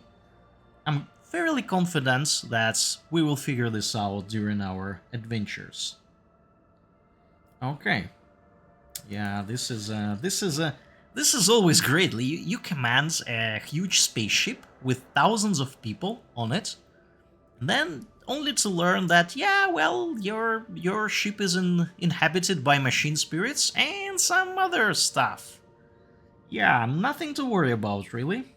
I'm fairly confident that we will figure this out during our adventures. Okay. Yeah, this is always great. You command a huge spaceship with thousands of people on it, and then only to learn that, yeah, well, your ship is inhabited by machine spirits and some other stuff. Yeah, nothing to worry about, really.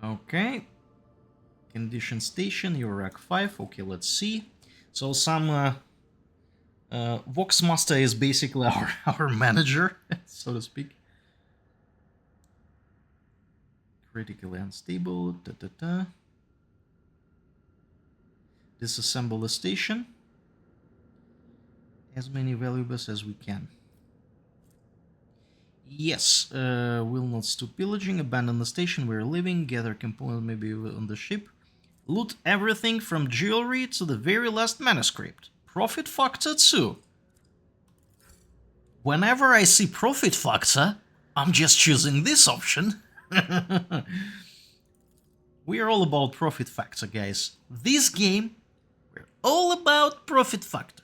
Okay. Condition station, Eurac V. Okay, let's see. So some Voxmaster is basically our manager, so to speak. Critically unstable. Disassemble the station. As many valuables as we can. Yes, will not stop pillaging, abandon the station we're living, gather components maybe on the ship. Loot everything from jewelry to the very last manuscript. Profit factor too. Whenever I see profit factor, I'm just choosing this option. We're all about profit factor, guys. This game, we're all about profit factor.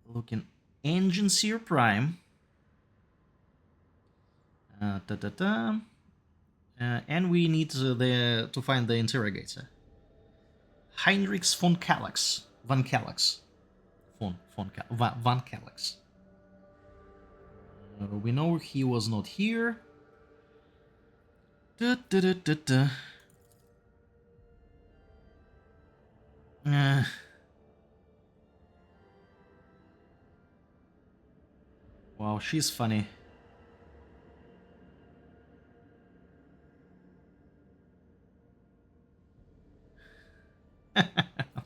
Looking Engine Seer Prime. And we need to find the interrogator. Heinrichs von Kallax. Van Kallax. Van Kallax. We know he was not here. Wow, she's funny.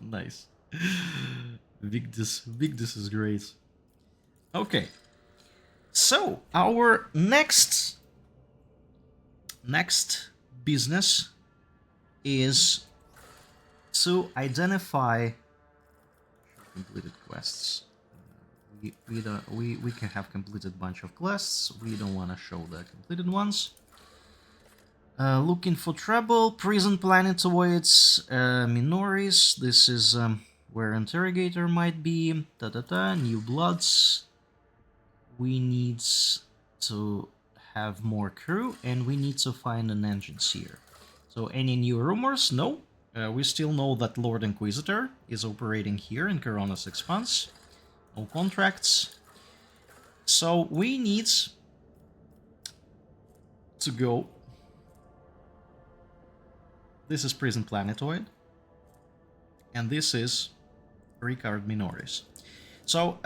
Nice. Victus is great. Okay. So, our next business is to identify completed quests. We can have completed bunch of quests. We don't want to show the completed ones. Looking for trouble, prison planetoids, Minoris. This is where interrogator might be. New bloods. We need to have more crew, and we need to find an engine seer. So, any new rumors? No. We still know that Lord Inquisitor is operating here in Corona's Expanse. No contracts. So, we need to go. This is Prison Planetoid. And this is Ricard Minoris. So,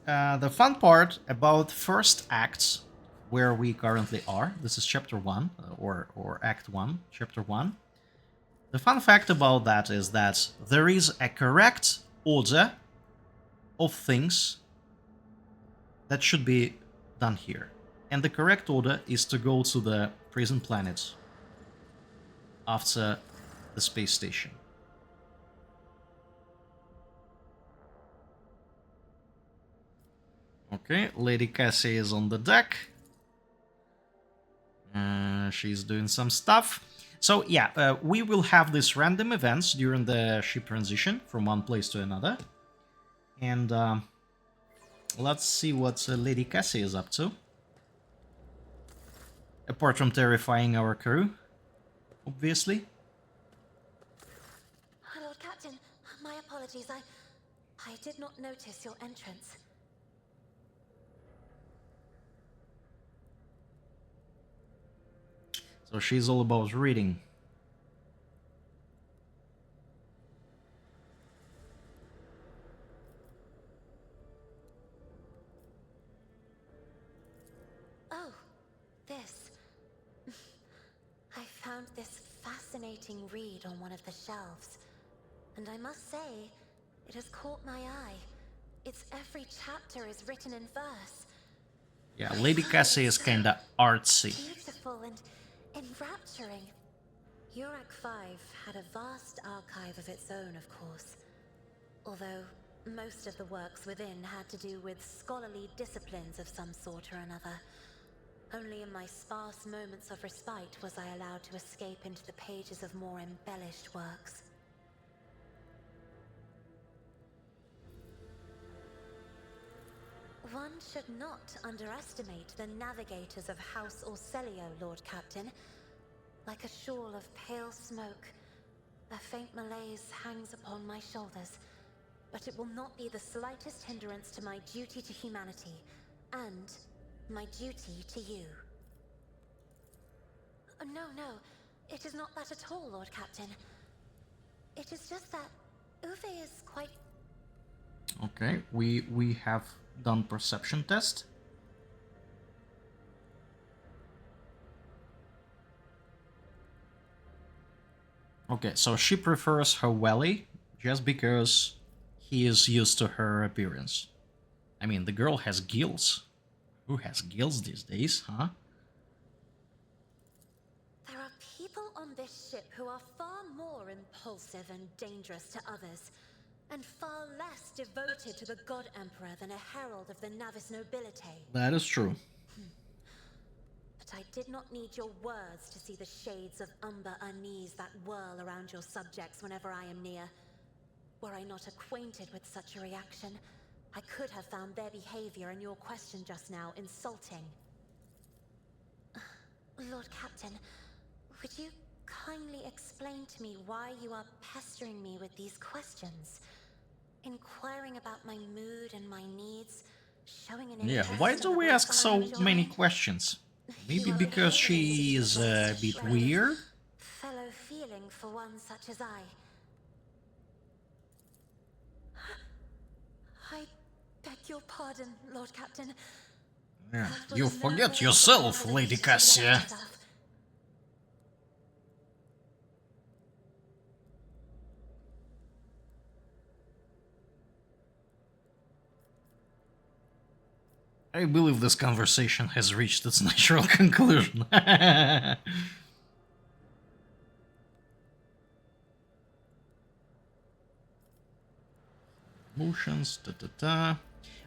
the fun part about first acts, where we currently are, this is chapter 1, or act 1, chapter 1. The fun fact about that is that there is a correct order of things that should be done here. And the correct order is to go to the prison planet after the space station. Okay, Lady Cassia is on the deck. She's doing some stuff. So yeah, we will have these random events during the ship transition from one place to another. And let's see what Lady Cassia is up to. Apart from terrifying our crew, obviously.
Lord Captain, my apologies. I did not notice your entrance.
So she's all about reading.
Oh, this. I found this fascinating read on one of the shelves. And I must say, it has caught my eye. Its every chapter is written in verse.
Yeah, Lady Cassia is kinda artsy.
Beautiful and enrapturing. Eurac V had a vast archive of its own, of course. Although most of the works within had to do with scholarly disciplines of some sort or another. Only in my sparse moments of respite was I allowed to escape into the pages of more embellished works. One should not underestimate the Navigators of House Orsellio, Lord Captain. Like a shawl of pale smoke, a faint malaise hangs upon my shoulders, but it will not be the slightest hindrance to my duty to humanity, and my duty to you. No, it is not that at all, Lord Captain. It is just that Uwe is quite...
Okay, we have done perception test. Okay, so she prefers her Welly just because he is used to her appearance. I mean, the girl has gills. Who has gills these days, huh?
There are people on this ship who are far more impulsive and dangerous to others, and far less devoted to the God Emperor than a herald of the Navis nobility.
That is true.
But I did not need your words to see the shades of umber unease that whirl around your subjects whenever I am near. Were I not acquainted with such a reaction, I could have found their behavior and your question just now insulting. Lord Captain, would you kindly explain to me why you are pestering me with these questions? Inquiring about my mood and my needs, showing an
Yeah,
interest
why
in
do
the
we
ways
ask
I
so
enjoy?
many questions? Maybe because she is a bit weird?
Fellow feeling for one such as I. I beg your pardon, Lord Captain.
Yeah.
That was
You
no
forget
more
yourself,
than
Lady
the
Cassia.
object of.
I believe this conversation has reached its natural conclusion. Emotions,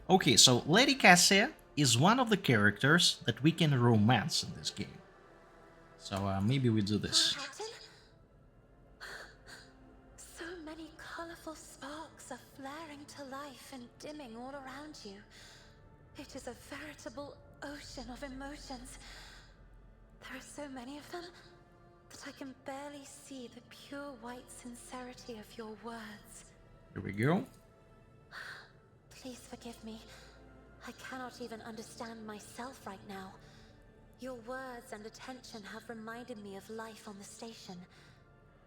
Okay, so Lady Cassia is one of the characters that we can romance in this game. So maybe we do this.
Captain? So many colorful sparks are flaring to life and dimming all around you. It is a veritable ocean of emotions. There are so many of them that I can barely see the pure white sincerity of your words.
Here we go.
Please forgive me. I cannot even understand myself right now. Your words and attention have reminded me of life on the station,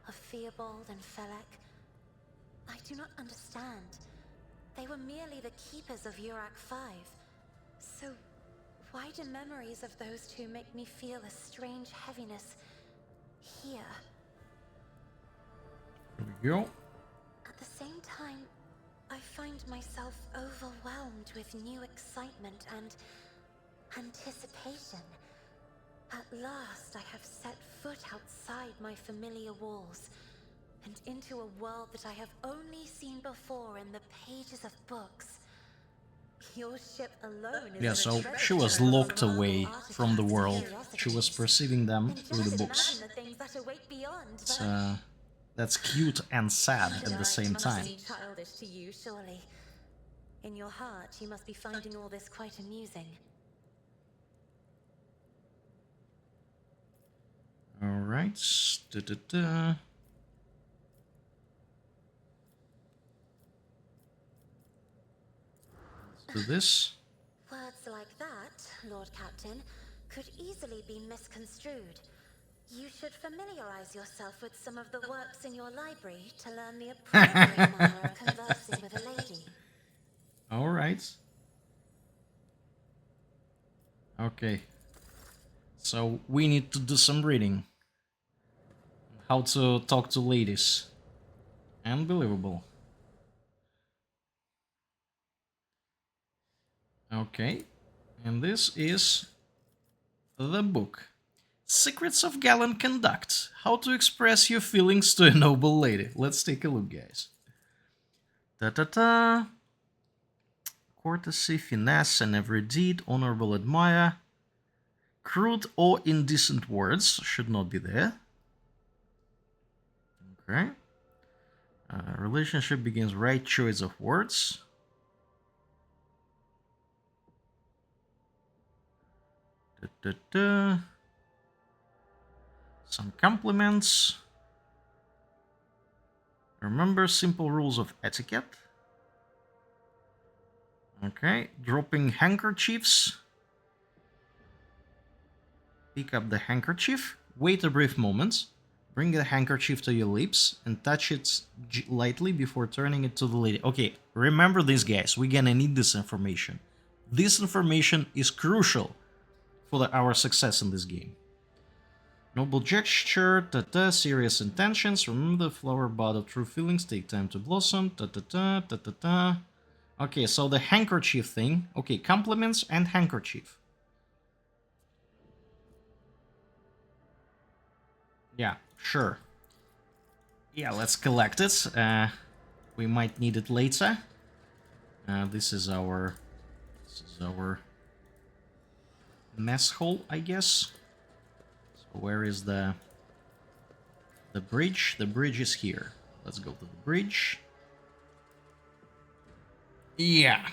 of Theobald and Felek. I do not understand. They were merely the keepers of Eurac V. So, why do memories of those two make me feel a strange heaviness here?
Here we go.
At the same time, I find myself overwhelmed with new excitement and anticipation. At last, I have set foot outside my familiar walls and into a world that I have only seen before in the pages of books. Your ship alone is
Yeah, so she was locked away from the world. She was perceiving them through the books.
The things that await beyond,
It's, that's cute and sad at the same time.
Must be childish to you, surely. In your heart, you must be finding all this quite amusing.
Alright. Let's do this.
Words like that, Lord Captain, could easily be misconstrued. You should familiarize yourself with some of the works in your library to learn the appropriate manner of conversing with a lady.
Alright. Okay. So we need to do some reading. How to talk to ladies. Unbelievable. Okay. And this is the book. Secrets of Gallant Conduct. How to express your feelings to a noble lady. Let's take a look, guys. Ta-ta-ta. Courtesy, finesse, and every deed, honorable admire. Crude or indecent words should not be there. Okay. Relationship begins right choice of words. Da-da-da. Some compliments. Remember simple rules of etiquette. Okay, dropping handkerchiefs. Pick up the handkerchief. Wait a brief moment. Bring the handkerchief to your lips and touch it lightly before turning it to the lady. Okay, remember this, guys. We're gonna need this information. This information is crucial for our success in this game. Noble gesture, serious intentions. Remember the flower bud of true feelings take time to blossom, Okay, so the handkerchief thing. Okay, compliments and handkerchief. Yeah, sure. Yeah, let's collect it. We might need it later. This is our mess hall, I guess. So where is the bridge? The bridge is here. Let's go to the bridge. Yeah.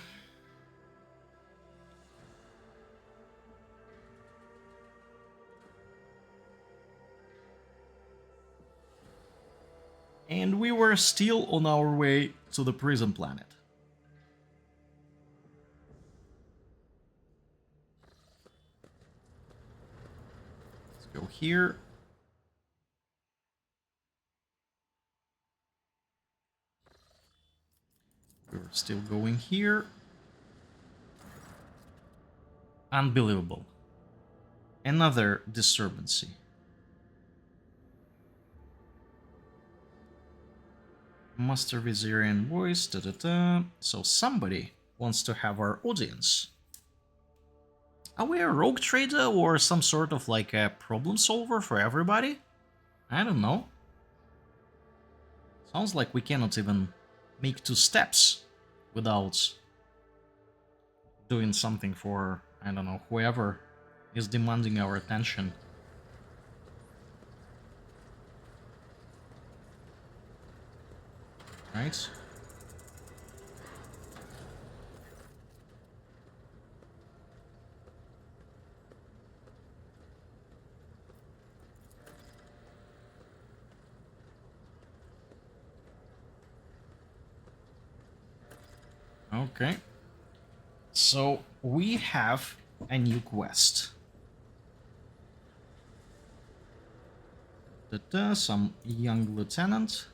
And we were still on our way to the prison planet. Let's go here. We're still going here. Unbelievable. Another disturbancy. Master Vizierian voice, So somebody wants to have our audience. Are we a rogue trader or some sort of like a problem solver for everybody? I don't know. Sounds like we cannot even make 2 steps without doing something for, I don't know, whoever is demanding our attention. Right? Okay. So we have a new quest. Some young lieutenant.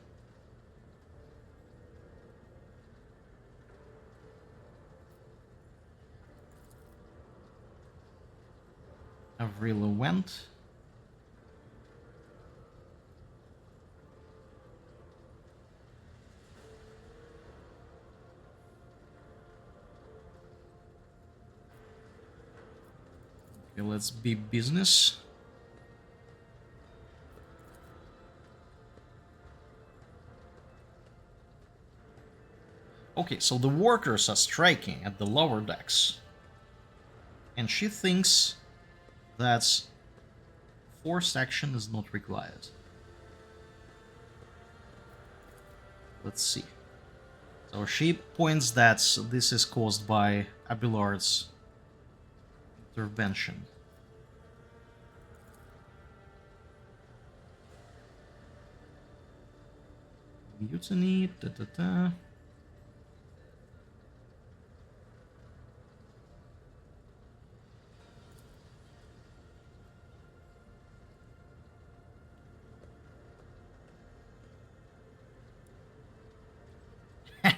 Avril went. Okay, let's be business. Okay, so the workers are striking at the lower decks. And she thinks that forced action is not required. Let's see. So she points that this is caused by Abelard's intervention. Mutiny,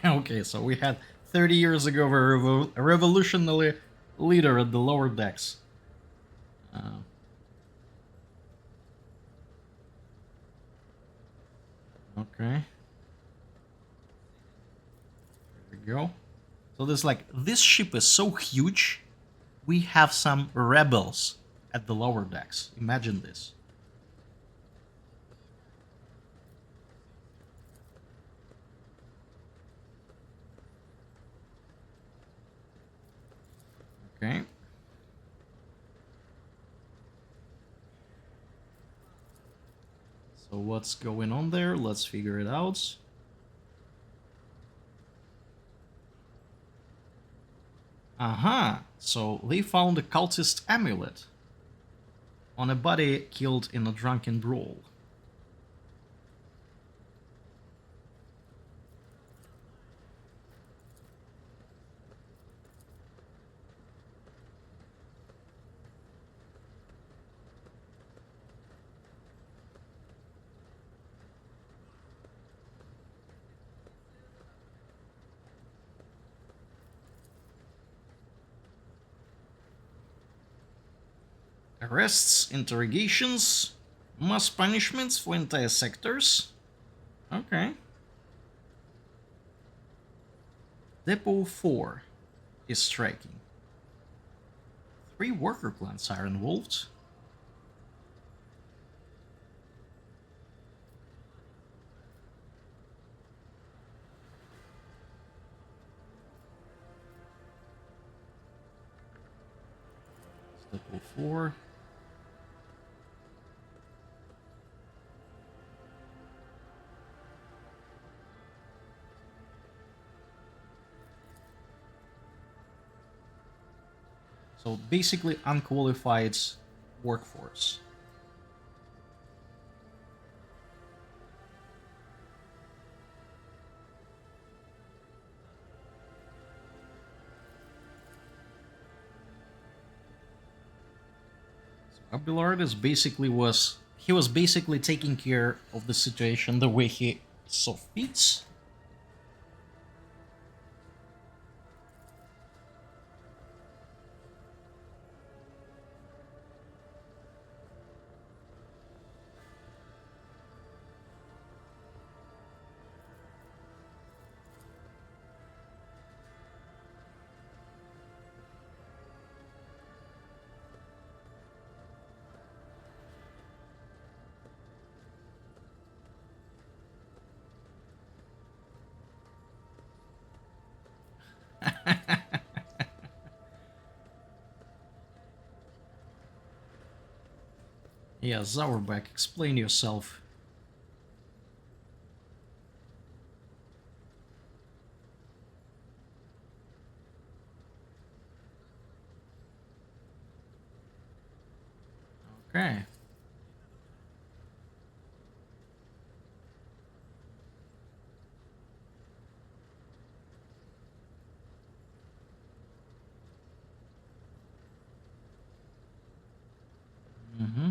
Okay, so we had 30 years ago a revolutionary leader at the lower decks. Okay. There we go. So there's like, this ship is so huge, we have some rebels at the lower decks. Imagine this. Okay. So what's going on there? Let's figure it out. Aha! So they found a cultist amulet on a body killed in a drunken brawl. Arrests, interrogations, mass punishments for entire sectors. Okay. Depot 4 is striking. 3 worker plants are involved. Depot 4. So basically unqualified workforce. So Abelard is basically was basically taking care of the situation the way he saw fit. Yeah, Zauerbeck, explain yourself. Okay. Mm-hmm.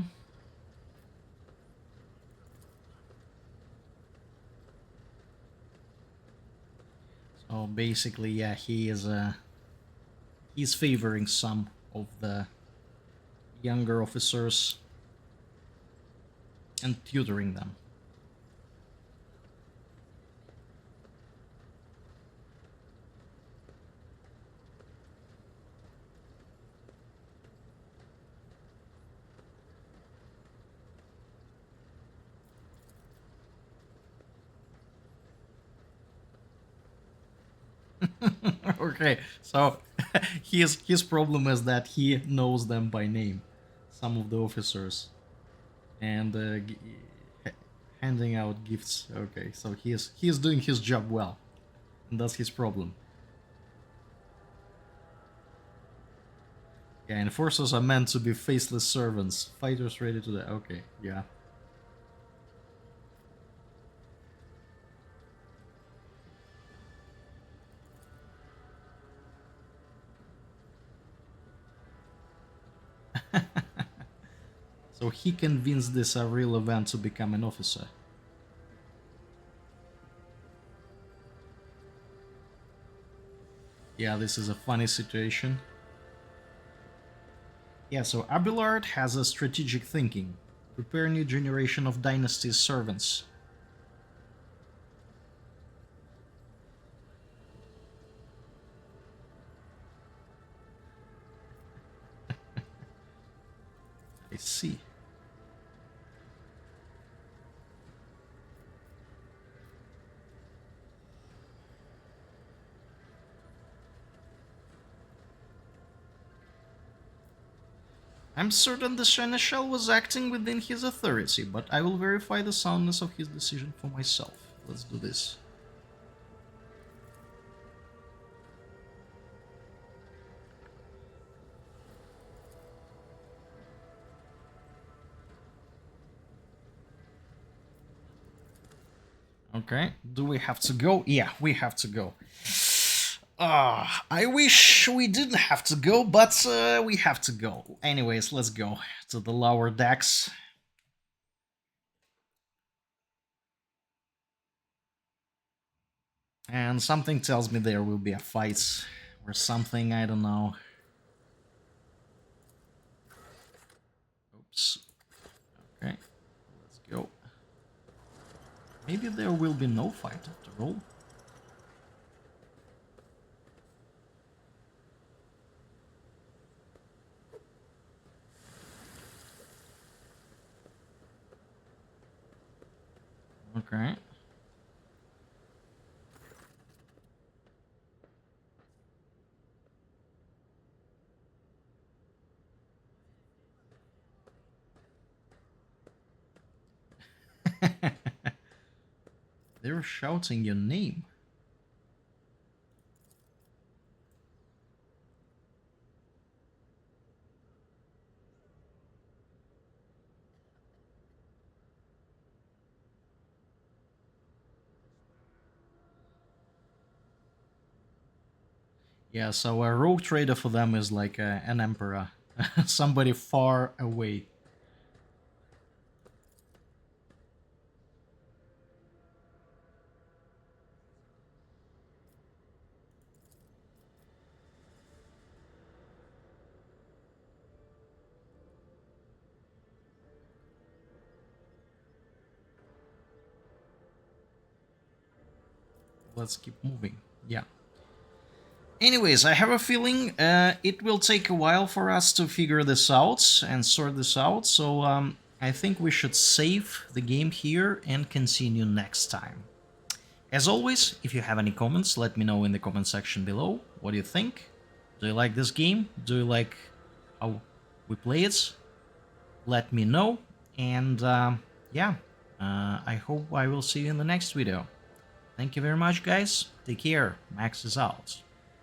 So basically, yeah, he's favoring some of the younger officers and tutoring them. Okay, so his problem is that he knows them by name, some of the officers, and handing out gifts. Okay, so he is doing his job well, and that's his problem. Yeah, enforcers are meant to be faceless servants, fighters ready to die. Okay, yeah. So he convinced this a real event to become an officer. Yeah, this is a funny situation. Yeah, so Abelard has a strategic thinking. Prepare a new generation of dynasty's servants. I see. I'm certain the Seneschal was acting within his authority, but I will verify the soundness of his decision for myself. Let's do this. Okay, do we have to go? Yeah, we have to go. I wish we didn't have to go, but we have to go. Anyways, let's go to the lower decks. And something tells me there will be a fight or something, I don't know. Oops. Okay, let's go. Maybe there will be no fight after all. Okay. They're shouting your name. Yeah, so a rogue trader for them is like an emperor. Somebody far away. Let's keep moving. Yeah. Anyways, I have a feeling it will take a while for us to figure this out and sort this out, so I think we should save the game here and continue next time. As always, if you have any comments, let me know in the comment section below. What do you think? Do you like this game? Do you like how we play it? Let me know, and yeah, I hope I will see you in the next video. Thank you very much, guys. Take care. Max is out.